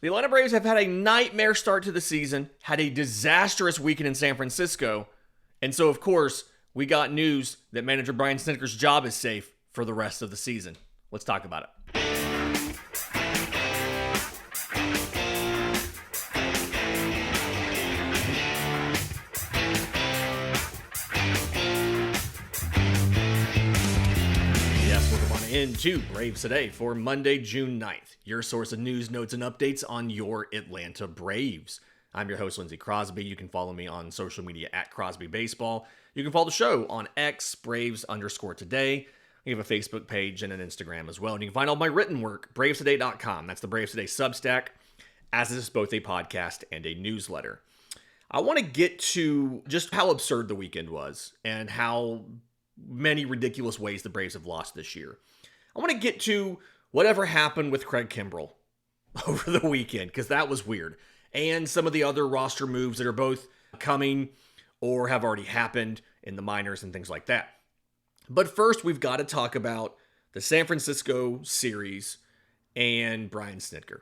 The Atlanta Braves have had a nightmare start to the season, had a disastrous weekend in San Francisco, and so, of course, we got news that manager Brian Snitker's job is safe for the rest of the season. Let's talk about it. Into Braves Today for Monday, June 9th, your source of news, notes, and updates on your Atlanta Braves. I'm your host, Lindsey Crosby. You can follow me on social media at Crosby Baseball. You can follow the show on X, Braves_today. We have a Facebook page and an Instagram as well. And you can find all my written work, bravestoday.com. That's the Braves Today Substack, as this is both a podcast and a newsletter. I want to get to just how absurd the weekend was and how many ridiculous ways the Braves have lost this year. I want to get to whatever happened with Craig Kimbrel over the weekend, because that was weird. And some of the other roster moves that are both coming or have already happened in the minors and things like that. But first, we've got to talk about the San Francisco series and Brian Snitker.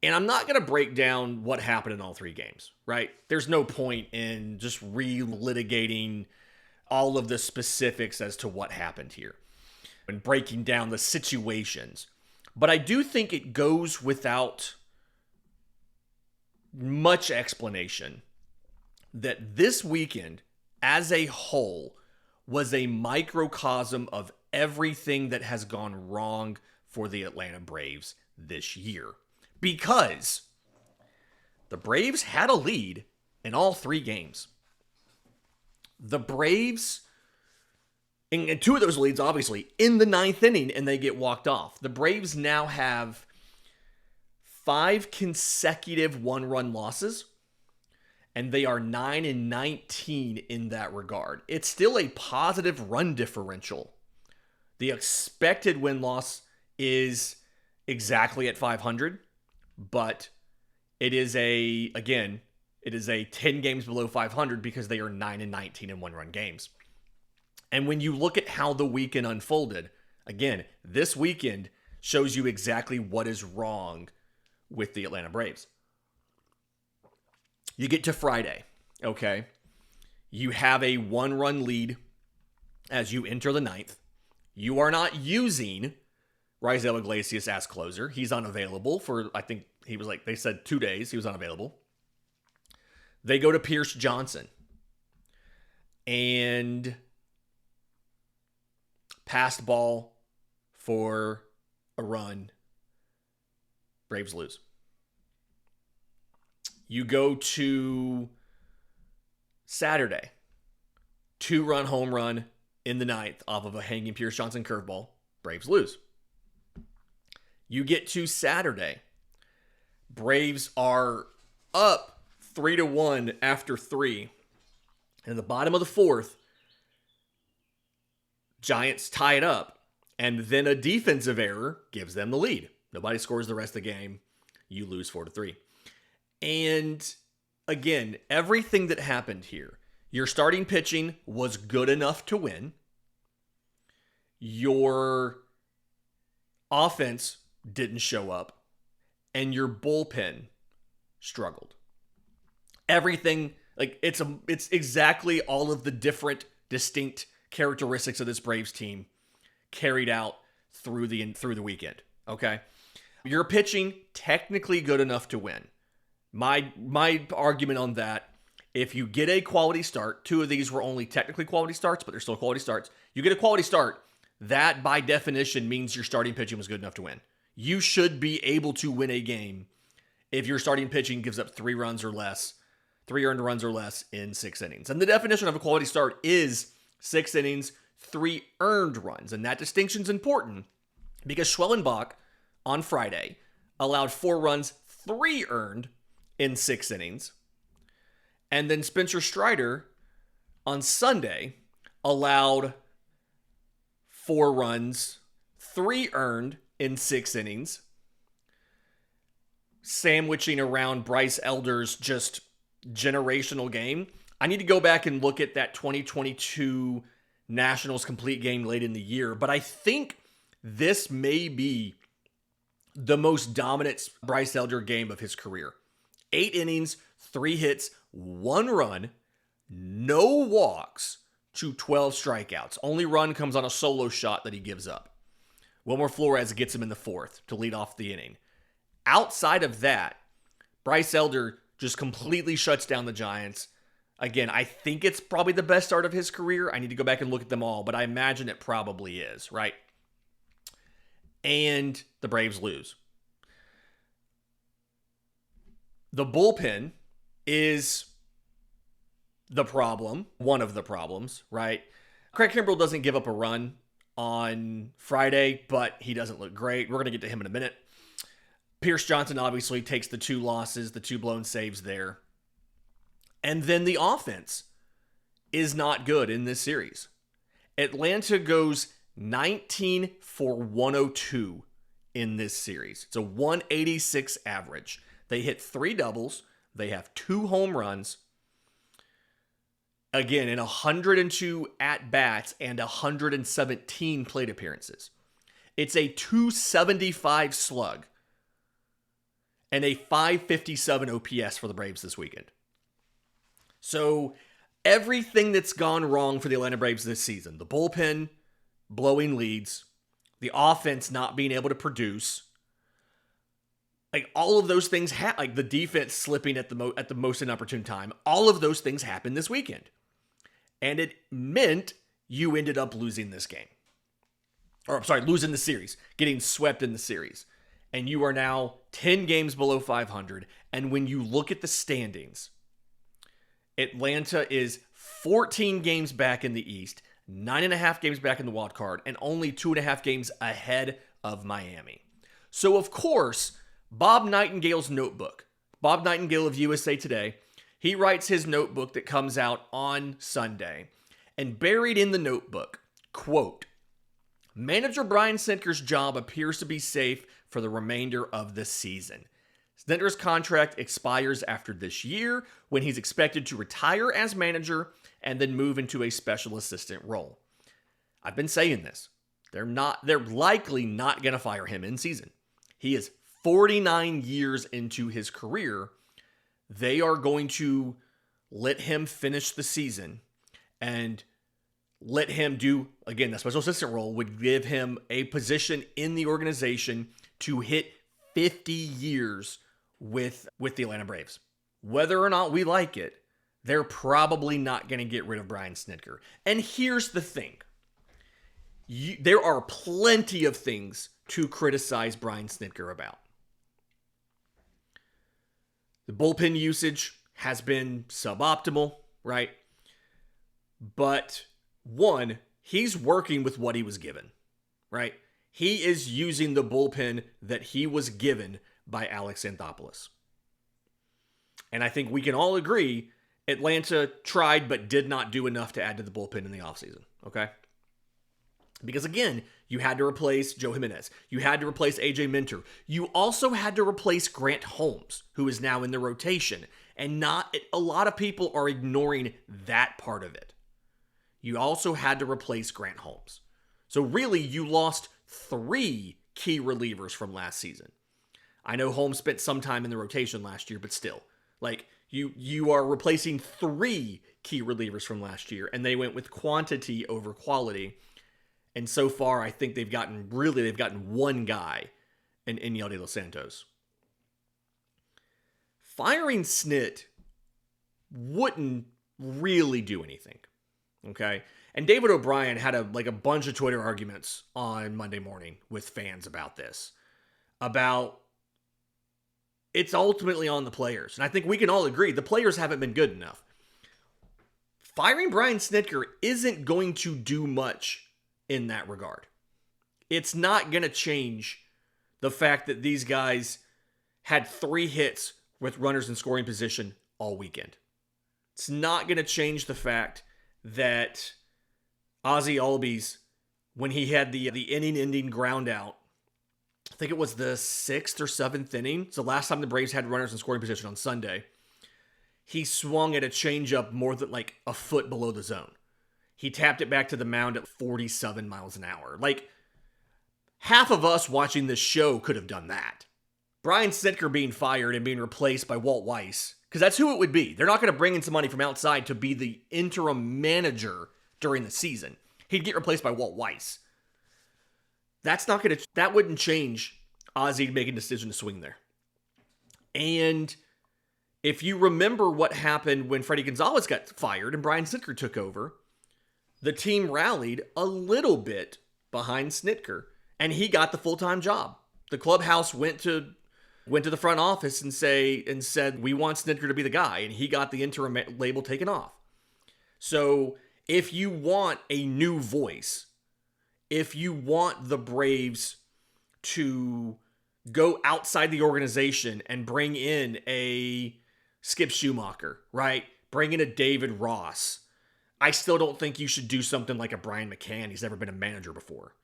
And I'm not going to break down what happened in all three games, right? There's no point in just relitigating all of the specifics as to what happened here and breaking down the situations. But I do think it goes without much explanation that this weekend as a whole was a microcosm of everything that has gone wrong for the Atlanta Braves this year. Because the Braves had a lead in all three games. The Braves, and two of those leads, obviously, in the ninth inning, and they get walked off. The Braves now have 5 consecutive one-run losses, and they are 9-19 in that regard. It's still a positive run differential. The expected win-loss is exactly at 500, but it is a 10 games below 500 because they are 9-19 in one-run games. And when you look at how the weekend unfolded, again, this weekend shows you exactly what is wrong with the Atlanta Braves. You get to Friday, okay? You have a one-run lead as you enter the ninth. You are not using Raisel Iglesias as closer. He's unavailable for, I think they said 2 days. He was unavailable. They go to Pierce Johnson. And passed ball for a run. Braves lose. You go to Saturday. 2-run home run in the ninth off of a hanging Pierce Johnson curveball. Braves lose. You get to Saturday. Braves are up 3-1 after 3. And at the bottom of the fourth, Giants tie it up, and then a defensive error gives them the lead. Nobody scores the rest of the game. You lose 4-3. And again, everything that happened here, your starting pitching was good enough to win. Your offense didn't show up, and your bullpen struggled. Everything, it's exactly all of the different distinct characteristics of this Braves team carried out through the weekend. Okay, your pitching technically good enough to win. My argument on that: if you get a quality start, 2 of these were only technically quality starts, but they're still quality starts. You get a quality start, that by definition means your starting pitching was good enough to win. You should be able to win a game if your starting pitching gives up 3 runs or less, 3 earned runs or less in 6 innings. And the definition of a quality start is 6 innings, 3 earned runs. And that distinction is important because Schwellenbach on Friday allowed 4 runs, 3 earned in 6 innings. And then Spencer Strider on Sunday allowed 4 runs, 3 earned in 6 innings, sandwiching around Bryce Elder's just generational game. I need to go back and look at that 2022 Nationals complete game late in the year, but I think this may be the most dominant Bryce Elder game of his career. 8 innings, 3 hits, 1 run, no walks to 12 strikeouts. Only run comes on a solo shot that he gives up. Wilmer Flores gets him in the 4th to lead off the inning. Outside of that, Bryce Elder just completely shuts down the Giants. Again, I think it's probably the best start of his career. I need to go back and look at them all, but I imagine it probably is, right? And the Braves lose. The bullpen is the problem, one of the problems, right? Craig Kimbrel doesn't give up a run on Friday, but he doesn't look great. We're going to get to him in a minute. Pierce Johnson obviously takes the 2 losses, the 2 blown saves there. And then the offense is not good in this series. Atlanta goes 19 for 102 in this series. It's a 186 average. They hit 3 doubles. They have 2 home runs. Again, in 102 at-bats and 117 plate appearances. It's a 275 slug and a 557 OPS for the Braves this weekend. So everything that's gone wrong for the Atlanta Braves this season, the bullpen blowing leads, the offense not being able to produce, like all of those things, like the defense slipping at the most inopportune time, all of those things happened this weekend. And it meant you ended up losing this game. Losing the series, getting swept in the series. And you are now 10 games below 500. And when you look at the standings, Atlanta is 14 games back in the East, 9.5 games back in the wild card, and only 2.5 games ahead of Miami. So, of course, Bob Nightingale's notebook, Bob Nightingale of USA Today, he writes his notebook that comes out on Sunday. And buried in the notebook, quote, "Manager Brian Snitker's job appears to be safe for the remainder of the season. Snitker's contract expires after this year, when he's expected to retire as manager and then move into a special assistant role." I've been saying this. They're likely not going to fire him in season. He is 49 years into his career. They are going to let him finish the season and let him do, again, the special assistant role would give him a position in the organization to hit 50 years with the Atlanta Braves. Whether or not we like it, they're probably not going to get rid of Brian Snitker. And here's the thing. There are plenty of things to criticize Brian Snitker about. The bullpen usage has been suboptimal, right? But one, he's working with what he was given, right? He is using the bullpen that he was given by Alex Anthopoulos. And I think we can all agree Atlanta tried but did not do enough to add to the bullpen in the offseason, okay? Because again, you had to replace Joe Jimenez. You had to replace AJ Minter. You also had to replace Grant Holmes, who is now in the rotation. And a lot of people are ignoring that part of it. You also had to replace Grant Holmes. So really, you lost 3 key relievers from last season. I know Holmes spent some time in the rotation last year, but still, like you are replacing 3 key relievers from last year, and they went with quantity over quality. And so far, I think they've gotten one guy in Yeldy Los Santos. Firing Snit wouldn't really do anything, okay? And David O'Brien had a bunch of Twitter arguments on Monday morning with fans about this. About it's ultimately on the players. And I think we can all agree the players haven't been good enough. Firing Brian Snitker isn't going to do much in that regard. It's not going to change the fact that these guys had 3 hits with runners in scoring position all weekend. It's not going to change the fact that Ozzie Albies, when he had the inning-ending ground out, I think it was the 6th or 7th inning. It's the last time the Braves had runners in scoring position on Sunday. He swung at a changeup more than a foot below the zone. He tapped it back to the mound at 47 miles an hour. half of us watching this show could have done that. Brian Snitker being fired and being replaced by Walt Weiss, because that's who it would be. They're not going to bring in somebody from outside to be the interim manager during the season. He'd get replaced by Walt Weiss. That wouldn't change Ozzie making a decision to swing there. And if you remember what happened when Freddie Gonzalez got fired and Brian Snitker took over, the team rallied a little bit behind Snitker, and he got the full-time job. The clubhouse went to the front office and said, we want Snitker to be the guy, and he got the interim label taken off. So if you want a new voice, if you want the Braves to go outside the organization and bring in a Skip Schumacher, right? Bring in a David Ross. I still don't think you should do something like a Brian McCann. He's never been a manager before.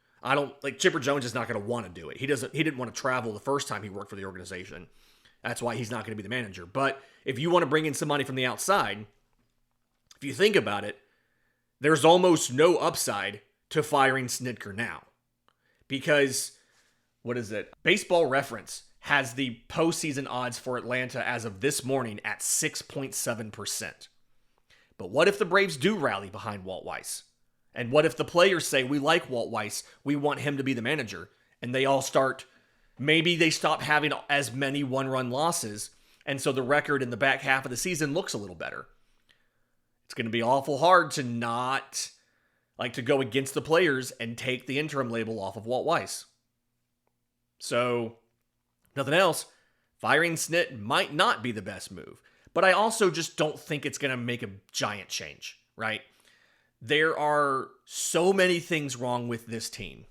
Chipper Jones is not going to want to do it. He didn't want to travel the first time he worked for the organization. That's why he's not going to be the manager. But if you want to bring in somebody from the outside, if you think about it, there's almost no upside to firing Snitker now. Because, what is it? Baseball Reference has the postseason odds for Atlanta as of this morning at 6.7%. But what if the Braves do rally behind Walt Weiss? And what if the players say, we like Walt Weiss, we want him to be the manager, and they all maybe they stop having as many one-run losses, and so the record in the back half of the season looks a little better. It's going to be awful hard to to go against the players and take the interim label off of Walt Weiss. So, nothing else, firing Snit might not be the best move. But I also just don't think it's going to make a giant change, right? There are so many things wrong with this team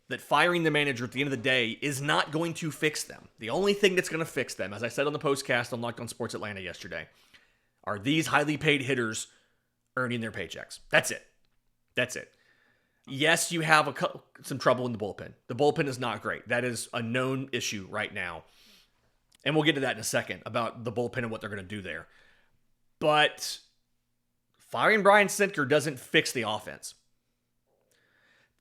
that firing the manager at the end of the day is not going to fix them. The only thing that's going to fix them, as I said on the postcast on Locked On Sports Atlanta yesterday, are these highly paid hitters earning their paychecks. That's it. That's it. Yes, you have some trouble in the bullpen. The bullpen is not great. That is a known issue right now. And we'll get to that in a second about the bullpen and what they're going to do there. But firing Brian Snitker doesn't fix the offense.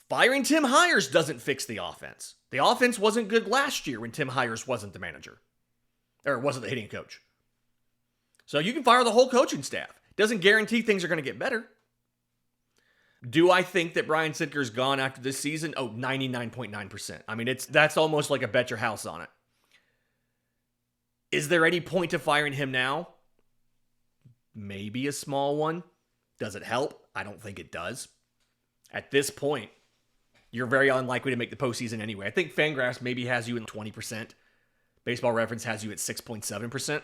Firing Tim Hires doesn't fix the offense. The offense wasn't good last year when Tim Hires wasn't the manager. Or wasn't the hitting coach. So you can fire the whole coaching staff. Doesn't guarantee things are going to get better. Do I think that Brian Snitker's gone after this season? 99.9%. I mean, that's almost like a bet your house on it. Is there any point to firing him now? Maybe a small one. Does it help? I don't think it does. At this point, you're very unlikely to make the postseason anyway. I think Fangraphs maybe has you in 20%. Baseball Reference has you at 6.7%. At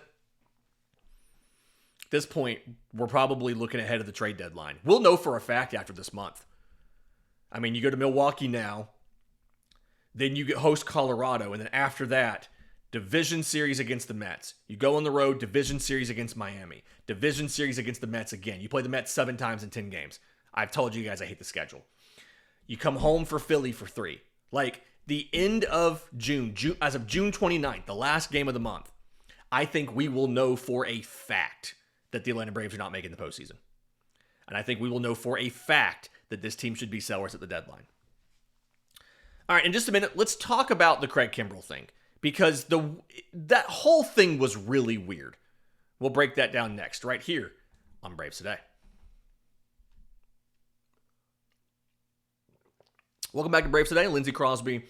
this point, we're probably looking ahead of the trade deadline. We'll know for a fact after this month. I mean, you go to Milwaukee now, then you host Colorado, and then after that, division series against the Mets. You go on the road, division series against Miami. Division series against the Mets again. You play the Mets 7 times in 10 games. I've told you guys I hate the schedule. You come home for Philly for 3. Like, the end of June, as of June 29th, the last game of the month, I think we will know for a fact that the Atlanta Braves are not making the postseason. And I think we will know for a fact that this team should be sellers at the deadline. All right, in just a minute, let's talk about the Craig Kimbrel thing. Because that whole thing was really weird. We'll break that down next, right here on Braves Today. Welcome back to Braves Today. Lindsey Crosby,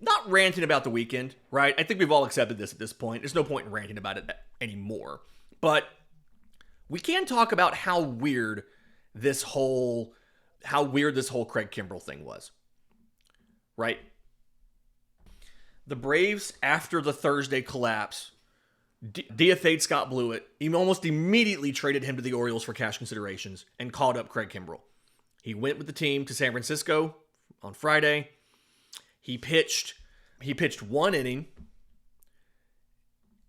not ranting about the weekend, right? I think we've all accepted this at this point. There's no point in ranting about it anymore. But we can talk about how weird this whole Craig Kimbrel thing was, right? The Braves, after the Thursday collapse, DFA'd Scott Blewett. He almost immediately traded him to the Orioles for cash considerations and called up Craig Kimbrel. He went with the team to San Francisco on Friday. He pitched 1 inning,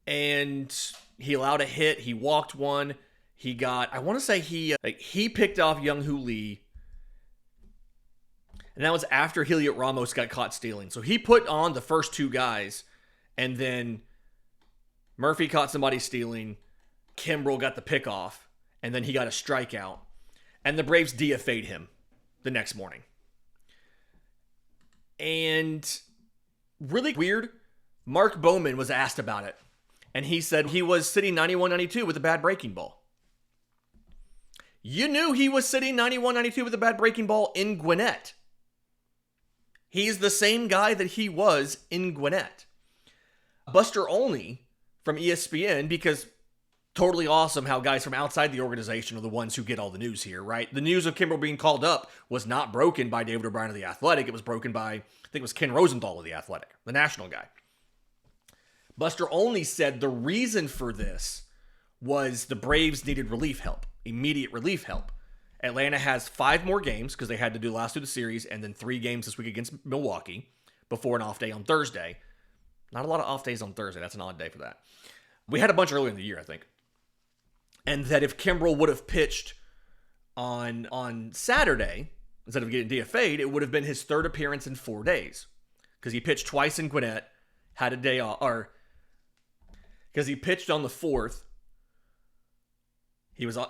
and he allowed a hit. He walked 1. He picked off Young-Hoo Lee. And that was after Heliot Ramos got caught stealing. So he put on the first 2 guys, and then Murphy caught somebody stealing. Kimbrel got the pickoff, and then he got a strikeout. And the Braves DFA'd him the next morning. And really weird, Mark Bowman was asked about it. And he said he was sitting 91-92 with a bad breaking ball. You knew he was sitting 91-92 with a bad breaking ball in Gwinnett. He's the same guy that he was in Gwinnett. Buster Olney from ESPN, because totally awesome how guys from outside the organization are the ones who get all the news here, right? The news of Kimbrel being called up was not broken by David O'Brien of The Athletic. It was broken by, I think it was Ken Rosenthal of The Athletic, the national guy. Buster Olney said the reason for this was the Braves needed relief help, immediate relief help. Atlanta has 5 more games because they had to do the last 2 of the series, and then 3 games this week against Milwaukee before an off day on Thursday. Not a lot of off days on Thursday. That's an odd day for that. We had a bunch earlier in the year, I think. And that if Kimbrel would have pitched on Saturday, instead of getting DFA'd, it would have been his 3rd appearance in 4 days. Because he pitched twice in Gwinnett, had a day off, or because he pitched on the 4th.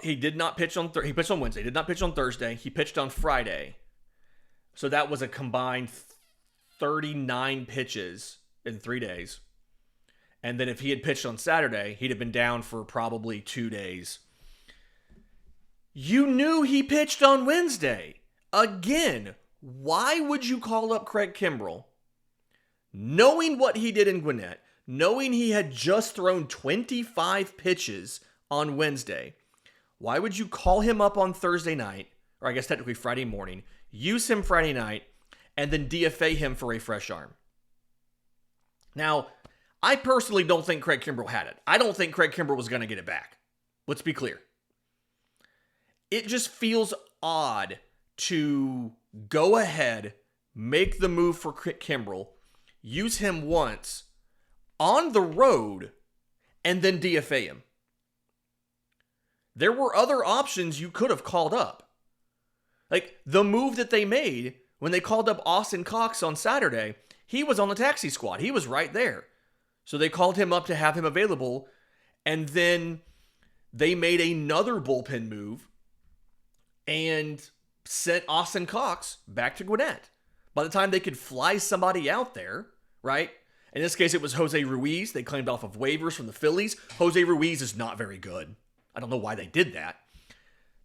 He did not pitch on he pitched on Wednesday, did not pitch on Thursday. He pitched on Friday. So that was a combined 39 pitches in 3 days. And then if he had pitched on Saturday, he'd have been down for probably 2 days. You knew he pitched on Wednesday. Again, why would you call up Craig Kimbrel, knowing what he did in Gwinnett, knowing he had just thrown 25 pitches on Wednesday? Why would you call him up on Thursday night, or I guess technically Friday morning, use him Friday night, and then DFA him for a fresh arm? Now, I personally don't think Craig Kimbrel had it. I don't think Craig Kimbrel was going to get it back. Let's be clear. It just feels odd to go ahead, make the move for Kimbrel, use him once on the road, and then DFA him. There were other options you could have called up. Like the move that they made when they called up Austin Cox on Saturday, he was on the taxi squad. He was right there. So they called him up to have him available, and then they made another bullpen move and sent Austin Cox back to Gwinnett. By the time they could fly somebody out there, right? In this case, it was Jose Ruiz. They claimed off of waivers from the Phillies. Jose Ruiz is not very good. I don't know why they did that.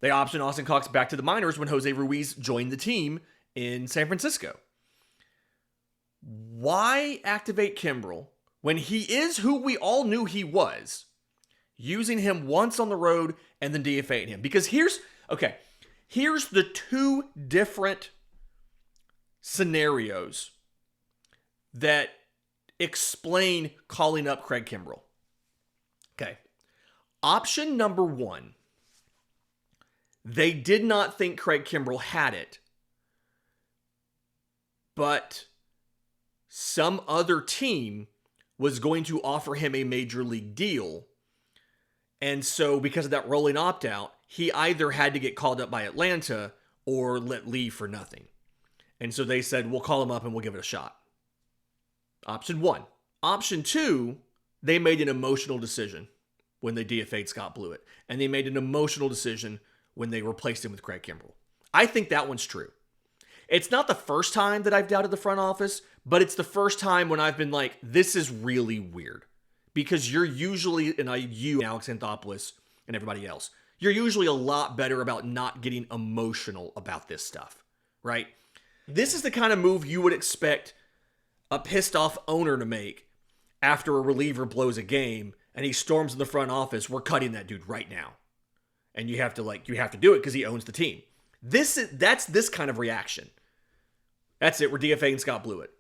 They optioned Austin Cox back to the minors when Jose Ruiz joined the team in San Francisco. Why activate Kimbrel when he is who we all knew he was, using him once on the road and then DFAing him? Because here's the 2 different scenarios that explain calling up Craig Kimbrel. Okay. Option number 1, they did not think Craig Kimbrel had it, but some other team was going to offer him a major league deal. And so because of that rolling opt-out, he either had to get called up by Atlanta or let leave for nothing. And so they said, we'll call him up and we'll give it a shot. Option 1. Option 2, they made an emotional decision when they DFA'd Scott Blewett. And they made an emotional decision when they replaced him with Craig Kimbrel. I think that one's true. It's not the first time that I've doubted the front office, but it's the first time when I've been like, this is really weird. Because you're usually, and Alex Anthopoulos and everybody else, you're usually a lot better about not getting emotional about this stuff, right? This is the kind of move you would expect a pissed off owner to make after a reliever blows a game and he storms in the front office. We're cutting that dude right now. And you have to do it because he owns the team. That's this kind of reaction. That's it. We're DFAing Scott Blewett.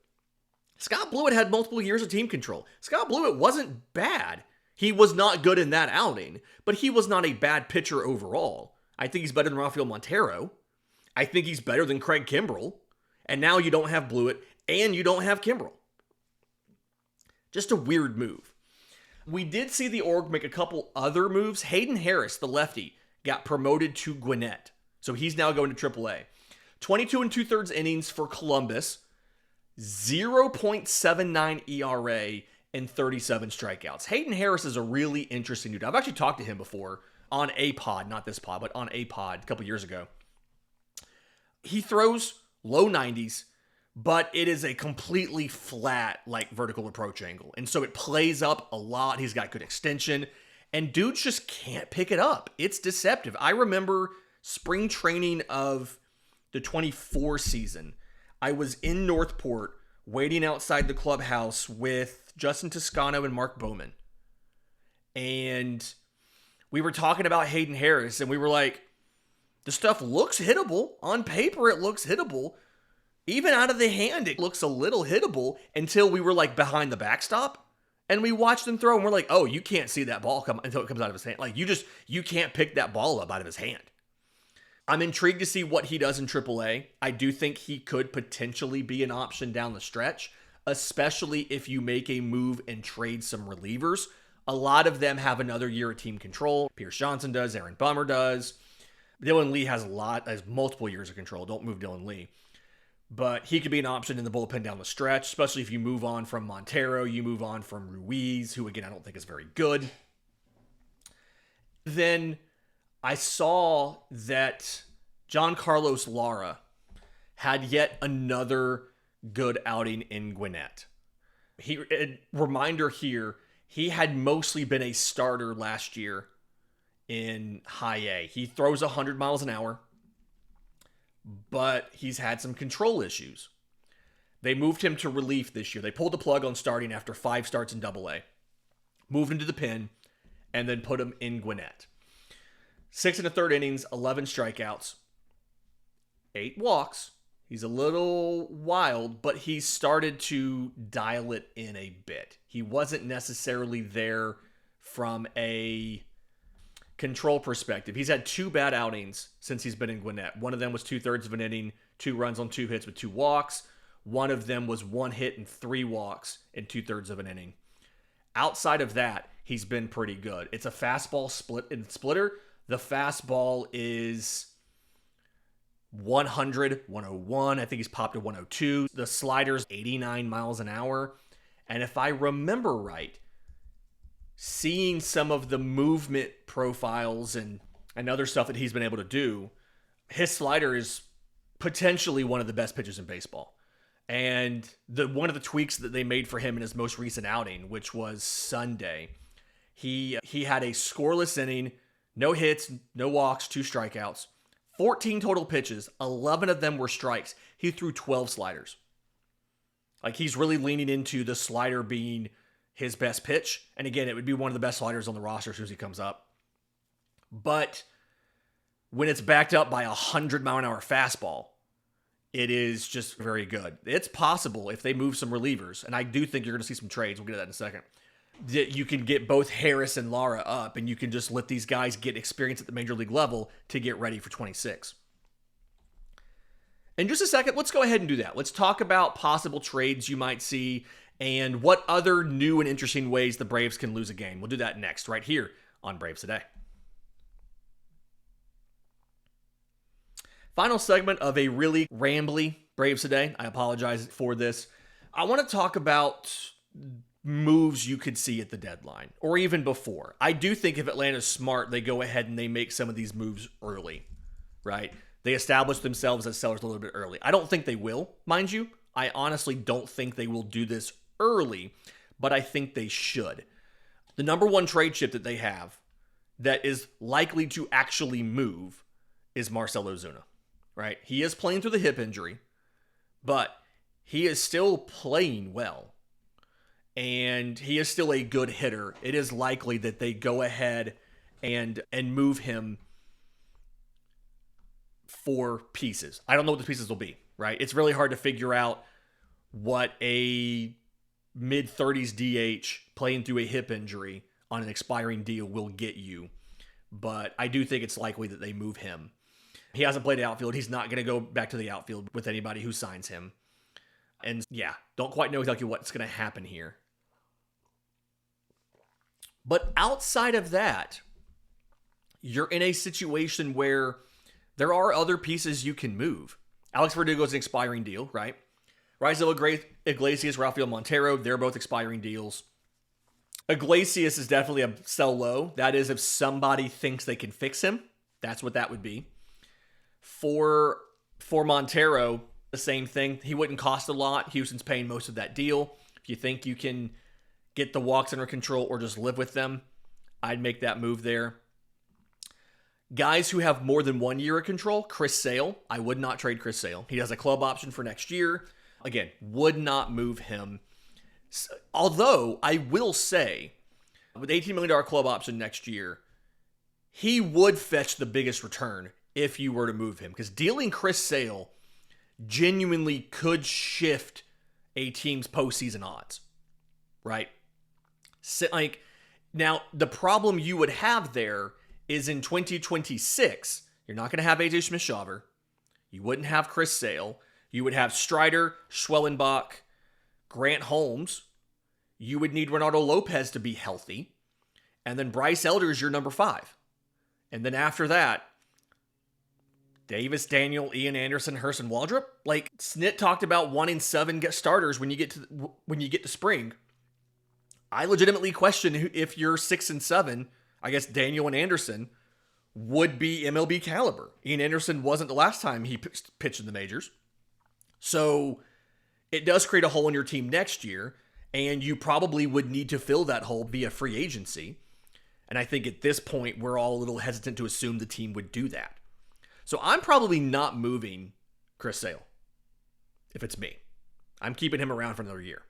Scott Blewett had multiple years of team control. Scott Blewett wasn't bad. He was not good in that outing, but he was not a bad pitcher overall. I think he's better than Rafael Montero. I think he's better than Craig Kimbrel. And now you don't have Blewett and you don't have Kimbrel. Just a weird move. We did see the org make a couple other moves. Hayden Harris, the lefty, got promoted to Gwinnett. So he's now going to AAA. 22 2/3 innings for Columbus. 0.79 ERA and 37 strikeouts. Hayden Harris is a really interesting dude. I've actually talked to him before on a pod, not this pod, but on a pod a couple years ago. He throws low 90s, but it is a completely flat, like, vertical approach angle. And so it plays up a lot. He's got good extension, and dudes just can't pick it up. It's deceptive. I remember spring training of the 24 season. I was in Northport waiting outside the clubhouse with Justin Toscano and Mark Bowman. And we were talking about Hayden Harris, and we were like, the stuff looks hittable. On paper, it looks hittable. Even out of the hand, it looks a little hittable until we were like behind the backstop and we watched him throw and we're like, oh, you can't see that ball come until it comes out of his hand. Like you can't pick that ball up out of his hand. I'm intrigued to see what he does in AAA. I do think he could potentially be an option down the stretch, especially if you make a move and trade some relievers. A lot of them have another year of team control. Pierce Johnson does, Aaron Bummer does. Dylan Lee has multiple years of control. Don't move Dylan Lee. But he could be an option in the bullpen down the stretch, especially if you move on from Montero, you move on from Ruiz, who, again, I don't think is very good. Then I saw that John Carlos Lara had yet another good outing in Gwinnett. Reminder here, he had mostly been a starter last year in high A. He throws 100 miles an hour, but he's had some control issues. They moved him to relief this year. They pulled the plug on starting after 5 starts in Double A, moved him to the pen, and then put him in Gwinnett. 6 1/3 innings, 11 strikeouts, 8 walks. He's a little wild, but he started to dial it in a bit. He wasn't necessarily there from a control perspective. He's had 2 bad outings since he's been in Gwinnett. One of them was 2/3 of an inning, 2 runs on 2 hits with 2 walks. One of them was 1 hit and 3 walks in 2/3 of an inning. Outside of that, he's been pretty good. It's a fastball splitter. The fastball is 100, 101. I think he's popped to 102. The slider's 89 miles an hour. And if I remember right, seeing some of the movement profiles and other stuff that he's been able to do, his slider is potentially one of the best pitches in baseball. And one of the tweaks that they made for him in his most recent outing, which was Sunday, he had a scoreless inning, no hits, no walks, 2 strikeouts, 14 total pitches, 11 of them were strikes. He threw 12 sliders. Like, he's really leaning into the slider being his best pitch. And again, it would be one of the best sliders on the roster as soon as he comes up. But when it's backed up by 100-mile-an-hour fastball, it is just very good. It's possible if they move some relievers, and I do think you're going to see some trades, we'll get to that in a second, that you can get both Harris and Lara up, and you can just let these guys get experience at the major league level to get ready for 26. In just a second, let's go ahead and do that. Let's talk about possible trades you might see and what other new and interesting ways the Braves can lose a game. We'll do that next, right here on Braves Today. Final segment of a really rambly Braves Today. I apologize for this. I want to talk about moves you could see at the deadline or even before. I do think if Atlanta's smart, they go ahead and they make some of these moves early, right? They establish themselves as sellers a little bit early. I don't think they will, mind you. I honestly don't think they will do this early, but I think they should. The number one trade chip that they have that is likely to actually move is Marcell Ozuna, right? He is playing through the hip injury, but he is still playing well. And he is still a good hitter. It is likely that they go ahead and move him for pieces. I don't know what the pieces will be, right? It's really hard to figure out what a mid-30s DH playing through a hip injury on an expiring deal will get you. But I do think it's likely that they move him. He hasn't played outfield. He's not going to go back to the outfield with anybody who signs him. And yeah, don't quite know exactly what's going to happen here. But outside of that, you're in a situation where there are other pieces you can move. Alex Verdugo's an expiring deal, right? Raisel Iglesias, Rafael Montero, they're both expiring deals. Iglesias is definitely a sell low. That is if somebody thinks they can fix him. That's what that would be. For Montero, the same thing. He wouldn't cost a lot. Houston's paying most of that deal. If you think you can get the walks under control or just live with them, I'd make that move there. Guys who have more than 1 year of control, Chris Sale. I would not trade Chris Sale. He has a club option for next year. Again, would not move him. Although, I will say, with $18 million club option next year, he would fetch the biggest return if you were to move him. Because dealing Chris Sale genuinely could shift a team's postseason odds. Right? So, now, the problem you would have there is in 2026, you're not going to have AJ Smith-Shawver. You wouldn't have Chris Sale. You would have Strider, Schwellenbach, Grant Holmes. You would need Renato Lopez to be healthy. And then Bryce Elder is your number 5. And then after that, Davis, Daniel, Ian Anderson, Hurston Waldrop. Snit talked about wanting 7 starters when you get to spring. I legitimately question if you're 6 and 7. I guess Daniel and Anderson would be MLB caliber. Ian Anderson wasn't the last time he pitched in the majors. So it does create a hole in your team next year, and you probably would need to fill that hole via free agency. And I think at this point, we're all a little hesitant to assume the team would do that. So I'm probably not moving Chris Sale if it's me. I'm keeping him around for another year.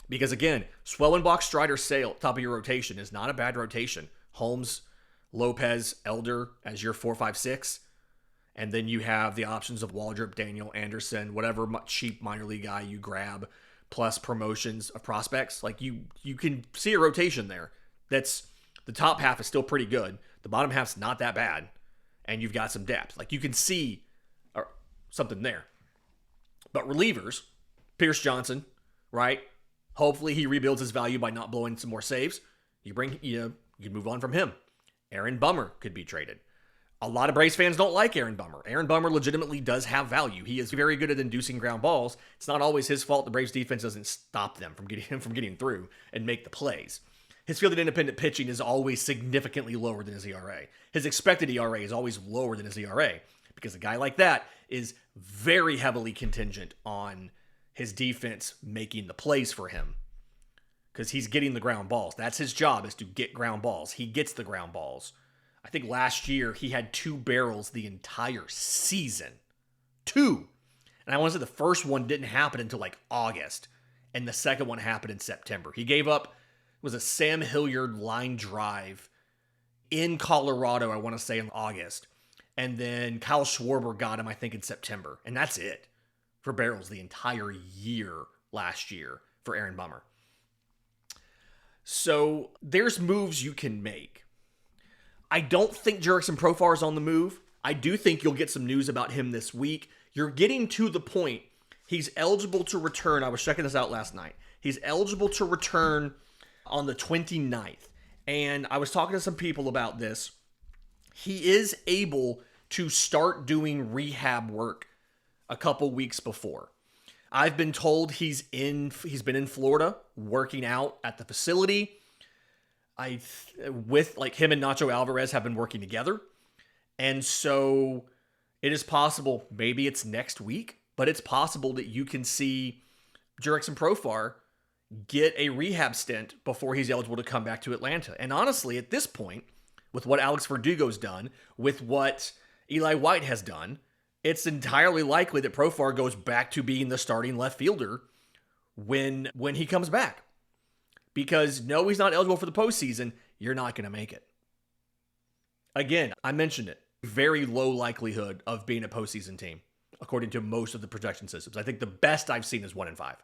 Because again, Schwellenbach, Strider, Sale, top of your rotation is not a bad rotation. Holmes, Lopez, Elder as your 4, 5, 6. And then you have the options of Waldrop, Daniel, Anderson, whatever cheap minor league guy you grab, plus promotions of prospects. You can see a rotation there. That's the top half is still pretty good. The bottom half's not that bad. And you've got some depth. You can see something there. But relievers, Pierce Johnson, right? Hopefully he rebuilds his value by not blowing some more saves. You move on from him. Aaron Bummer could be traded. A lot of Braves fans don't like Aaron Bummer. Aaron Bummer legitimately does have value. He is very good at inducing ground balls. It's not always his fault the Braves defense doesn't stop them from getting through and make the plays. His fielded independent pitching is always significantly lower than his ERA. His expected ERA is always lower than his ERA because a guy like that is very heavily contingent on his defense making the plays for him because he's getting the ground balls. That's his job, is to get ground balls. He gets the ground balls. I think last year he had 2 barrels the entire season. 2. And I want to say the first one didn't happen until August, and the second one happened in September. He gave up, was a Sam Hilliard line drive in Colorado, I want to say in August. And then Kyle Schwarber got him, I think, in September. And that's it for barrels the entire year last year for Aaron Bummer. So there's moves you can make. I don't think Jurickson Profar is on the move. I do think you'll get some news about him this week. You're getting to the point. He's eligible to return. I was checking this out last night. He's eligible to return on the 29th. And I was talking to some people about this. He is able to start doing rehab work a couple weeks before. I've been told he's been in Florida working out at the facility. Him and Nacho Alvarez have been working together. And so it is possible, maybe it's next week, but it's possible that you can see Jurickson Profar get a rehab stint before he's eligible to come back to Atlanta. And honestly, at this point, with what Alex Verdugo's done, with what Eli White has done, it's entirely likely that Profar goes back to being the starting left fielder when he comes back. Because no, he's not eligible for the postseason. You're not going to make it. Again, I mentioned it. Very low likelihood of being a postseason team, according to most of the projection systems. I think the best I've seen is 1-5.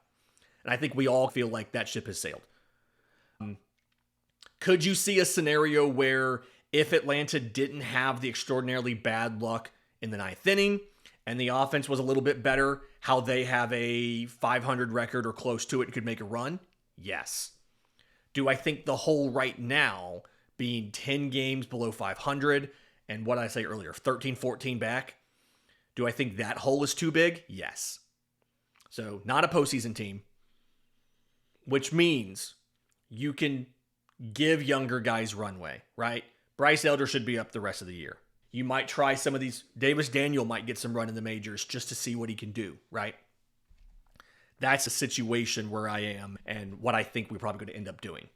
And I think we all feel like that ship has sailed. Could you see a scenario where if Atlanta didn't have the extraordinarily bad luck in the 9th inning and the offense was a little bit better, how they have a 500 record or close to it and could make a run? Yes. Do I think the hole right now, being 10 games below 500 and what I say earlier, 13, 14 back, do I think that hole is too big? Yes. So not a postseason team, which means you can give younger guys runway, right? Bryce Elder should be up the rest of the year. You might try some of these. Davis Daniel might get some run in the majors just to see what he can do, right? That's a situation where I am and what I think we're probably going to end up doing.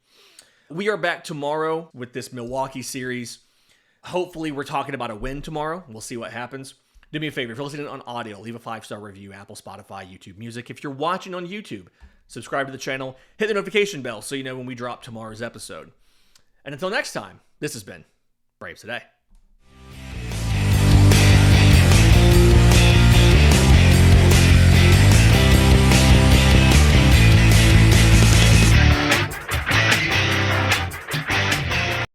We are back tomorrow with this Milwaukee series. Hopefully we're talking about a win tomorrow. We'll see what happens. Do me a favor, if you're listening on audio, leave a 5-star review, Apple, Spotify, YouTube Music. If you're watching on YouTube, subscribe to the channel, hit the notification bell so you know when we drop tomorrow's episode. And until next time, this has been Braves Today.